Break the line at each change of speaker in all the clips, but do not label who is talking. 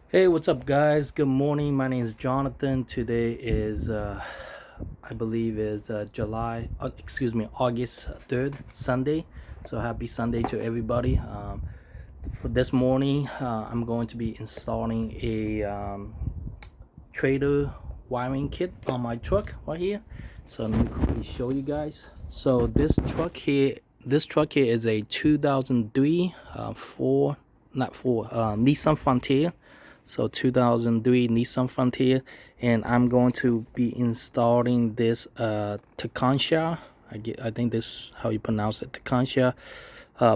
Hey, what's up, guys? Good morning. My name is Jonathan. Today is, I believe, is August 3rd, Sunday. So happy Sunday to everybody. For this morning, I'm going to be installing a trailer wiring kit on my truck right here. So let me quickly show you guys. So this truck here is a 2003 Nissan Frontier. So 2003 Nissan Frontier, and I'm going to be installing this Tekonsha. I think this is how you pronounce it, Tekonsha.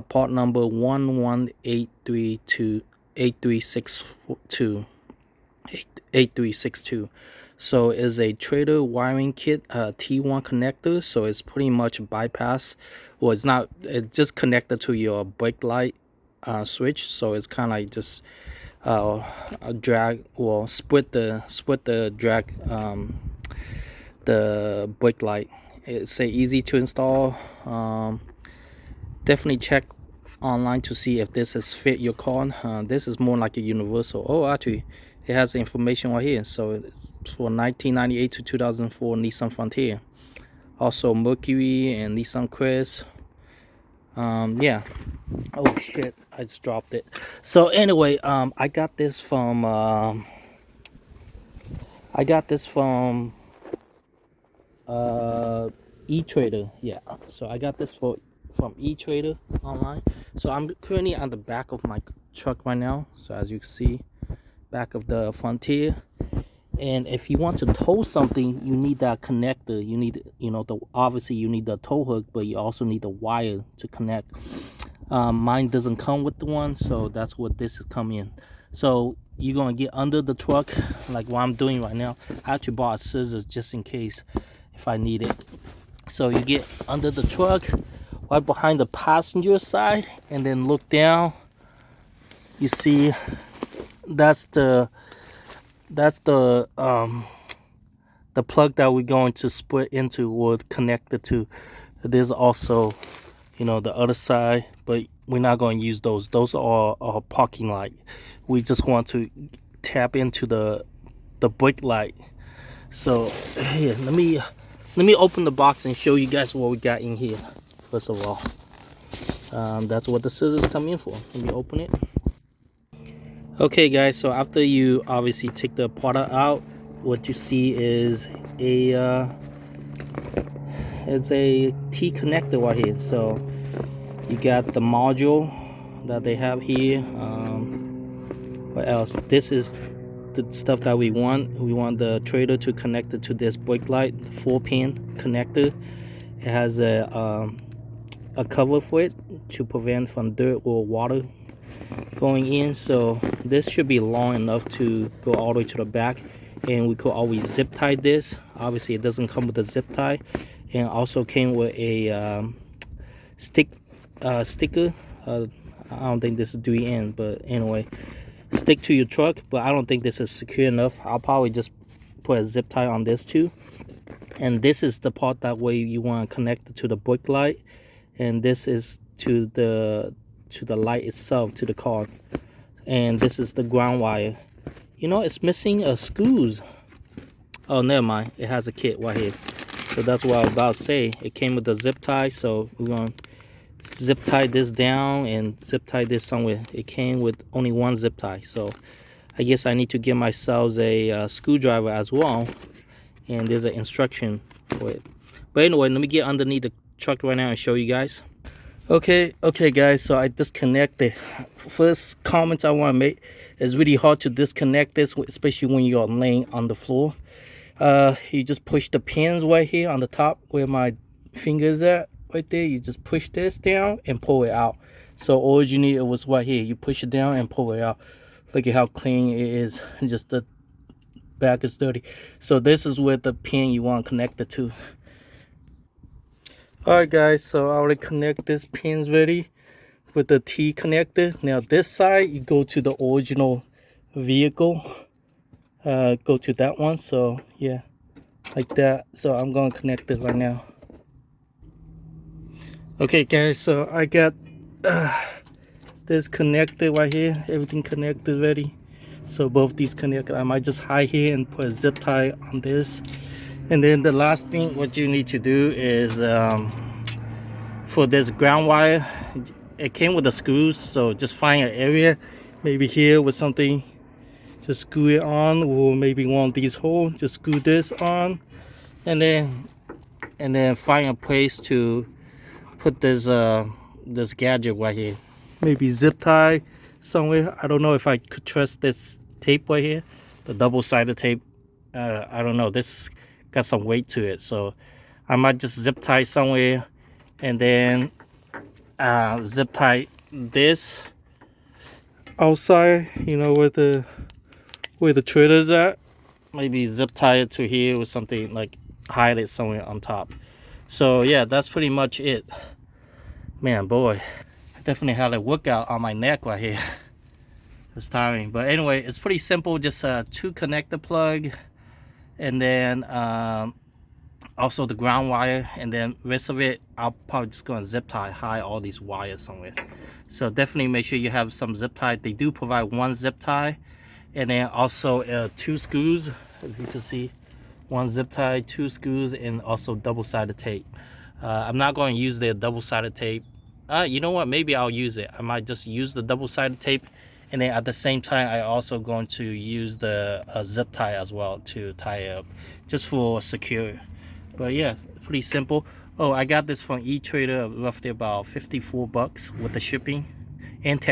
Part number 11832836 8362. So it's a trailer wiring kit, T1 connector. So it's pretty much bypass. Well, it's not. It's just connected to your brake light switch. So it's kind of like just a drag. Well, split the drag the brake light. It's a easy to install. Definitely check online to see if this is fit your car. This is more like a universal. Oh, actually, it has the information right here. So it's for 1998 to 2004 Nissan Frontier. Also Mercury and Nissan Crest. Yeah. Oh shit, I just dropped it. So anyway, I got this from ETrailer. Yeah, so I got this from ETrailer online. So I'm currently on the back of my truck right now. So as you can see, back of the Frontier. And if you want to tow something, you need that connector. You need, obviously you need the tow hook, but you also need the wire to connect. Mine doesn't come with the one, so that's what this is coming in. So you're gonna get under the truck, like what I'm doing right now. I actually bought scissors just in case if I need it. So you get under the truck, right behind the passenger side, and then look down. You see, that's the plug that we're going to split into or connect it to. There's also, the other side, but we're not going to use those. Those are parking light. We just want to tap into the brake light. So here, let me open the box and show you guys what we got in here. First of all, that's what the scissors come in for. Let me open it. Okay, guys, so after you obviously take the product out, what you see is a T connector right here. So you got the module that they have here. What else? This is the stuff that we want. We want the trailer to connect it to this brake light, 4-pin connector. It has a cover for it to prevent from dirt or water going in. So this should be long enough to go all the way to the back, and we could always zip tie this. Obviously it doesn't come with a zip tie, and also came with a sticker. I don't think this is 3N, but anyway, stick to your truck. But I don't think this is secure enough. I'll probably just put a zip tie on this too. And this is the part that way you want to connect it to the brake light, and this is to the light itself, to the car. And this is the ground wire. It's missing a screws. Oh, never mind, it has a kit right here. So that's what I was about to say. It came with a zip tie, so we're gonna zip tie this down and zip tie this somewhere. It came with only one zip tie, so I guess I need to get myself a screwdriver as well, and there's an instruction for it. But anyway, let me get underneath the truck right now and show you guys. Okay guys, so I disconnected. First comment I want to make, it's really hard to disconnect this, especially when you're laying on the floor. You just push the pins right here on the top where my finger is at, right there. You just push this down and pull it out. So all you need was right here. You push it down and pull it out. Look at how clean it is. Just the back is dirty. So this is where the pin you want connected to. Alright guys, so I already connect this pins ready with the T connector. Now this side, you go to the original vehicle. Go to that one. So yeah, like that. So I'm going to connect this right now. Okay guys, so I got this connected right here. Everything connected ready. So both these connect. I might just hide here and put a zip tie on this. And then the last thing what you need to do is for this ground wire, it came with the screws, so just find an area maybe here with something, just screw it on, or maybe one of these holes, just screw this on, and then find a place to put this this gadget right here. Maybe zip tie somewhere. I don't know if I could trust this tape right here, the double-sided tape. I don't know, this got some weight to it, so I might just zip tie somewhere, and then zip tie this outside, you know, where the trailer's at. Maybe zip tie it to here with something, like hide it somewhere on top. So yeah, that's pretty much it. Man, boy, I definitely had a workout on my neck right here. It's tiring, but anyway, it's pretty simple. Just two connector plug, and then also the ground wire, and then rest of it I'll probably just go and zip tie hide all these wires somewhere. So definitely make sure you have some zip tie. They do provide one zip tie, and then also two screws, as you can see, one zip tie, two screws, and also double-sided tape. I'm not going to use the double-sided tape. You know what, maybe I'll use it. I might just use the double-sided tape, and then at the same time I also going to use the zip tie as well to tie it up, just for secure. But yeah, pretty simple. Oh, I got this from ETrailer, roughly about $54 with the shipping and tax.